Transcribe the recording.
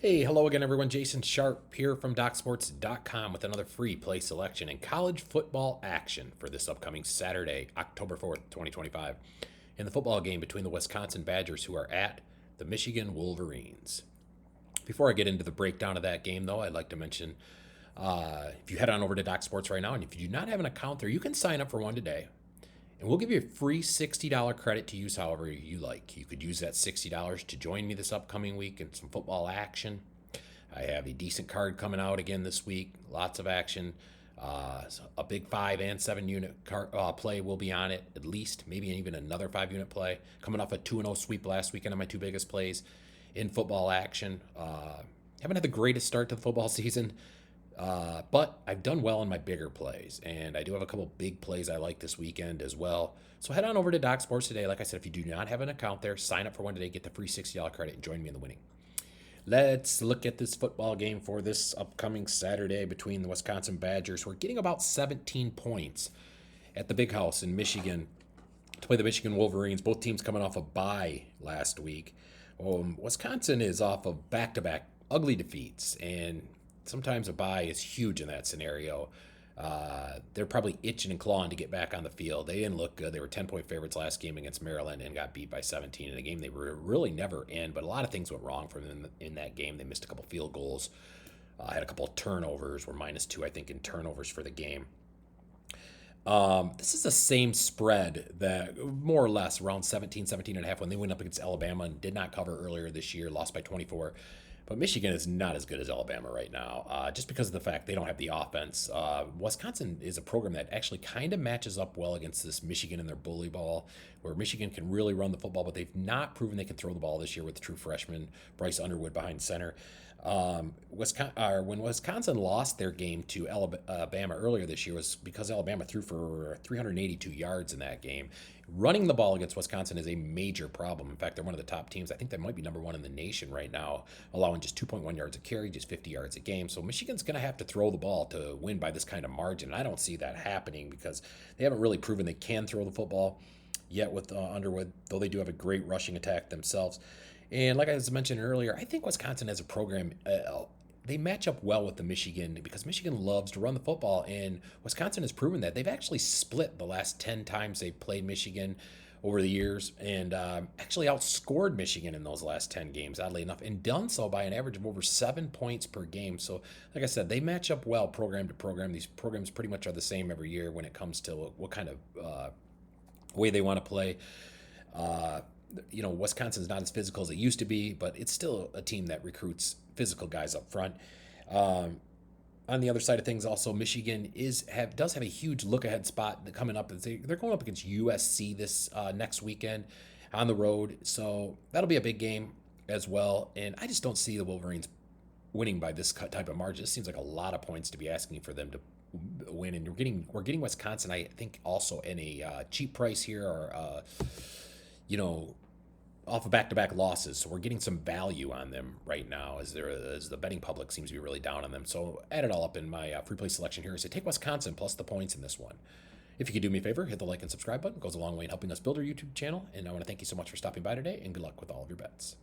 Hey, hello again, everyone. Jason Sharpe here from DocSports.com with another free play selection and college football action for this upcoming Saturday, October 4th, 2025, in the football game between the Wisconsin Badgers, who are at the Michigan Wolverines. Before I get into the breakdown of that game, though, I'd like to mention if you head on over to Doc Sports right now, and if you do not have an account there, you can sign up for one today. And we'll give you a free $60 credit to use however you like. You could use that $60 to join me this upcoming week in some football action. I have a decent card coming out again this week. Lots of action. A big 5 and 7 unit play will be on it, at least, maybe even another 5 unit play. Coming off a 2-0 sweep last weekend on my two biggest plays in football action. Haven't had the greatest start to the football season. But I've done well in my bigger plays, and I do have a couple big plays I like this weekend as well. So head on over to Doc Sports today. Like I said, if you do not have an account there, sign up for one today, get the free $60 credit, and join me in the winning. Let's look at this football game for this upcoming Saturday between the Wisconsin Badgers, who are getting about 17 points at the Big House in Michigan to play the Michigan Wolverines. Both teams coming off a bye last week. Wisconsin is off of back-to-back ugly defeats, and sometimes a bye is huge in that scenario. They're probably itching and clawing to get back on the field. They didn't look good. They were 10-point favorites last game against Maryland and got beat by 17 in a game they were really never in. But a lot of things went wrong for them in that game. They missed a couple field goals, had a couple of turnovers, were -2, I think, in turnovers for the game. This is the same spread that more or less around 17 and a half when they went up against Alabama and did not cover earlier this year, lost by 24. But Michigan is not as good as Alabama right now, just because of the fact they don't have the offense. Wisconsin is a program that actually kind of matches up well against this Michigan in their bully ball, where Michigan can really run the football, but they've not proven they can throw the ball this year with the true freshman Bryce Underwood behind center. When Wisconsin lost their game to Alabama earlier this year was because Alabama threw for 382 yards in that game. Running the ball against Wisconsin is a major problem. In fact, they're one of the top teams. I think they might be number one in the nation right now, allowing just 2.1 yards a carry, just 50 yards a game. So Michigan's going to have to throw the ball to win by this kind of margin. And I don't see that happening because they haven't really proven they can throw the football yet with Underwood, though they do have a great rushing attack themselves. And like I was mentioned earlier, I think Wisconsin as a program, they match up well with the Michigan because Michigan loves to run the football, and Wisconsin has proven that. They've actually split the last 10 times they've played Michigan over the years and actually outscored Michigan in those last 10 games, oddly enough, and done so by an average of over 7 points per game. So, like I said, they match up well program to program. These programs pretty much are the same every year when it comes to what kind of way they want to play. Wisconsin's not as physical as it used to be, but it's still a team that recruits physical guys up front. On the other side of things, also Michigan does have a huge look ahead spot coming up. They're going up against USC this next weekend on the road, so that'll be a big game as well. And I just don't see the Wolverines winning by this type of margin. It seems like a lot of points to be asking for them to win, and we're getting Wisconsin, I think, also in a cheap price here, or off of back-to-back losses. So we're getting some value on them right now as the betting public seems to be really down on them. So add it all up in my free play selection here. So take Wisconsin plus the points in this one. If you could do me a favor, hit the like and subscribe button. It goes a long way in helping us build our YouTube channel. And I want to thank you so much for stopping by today, and good luck with all of your bets.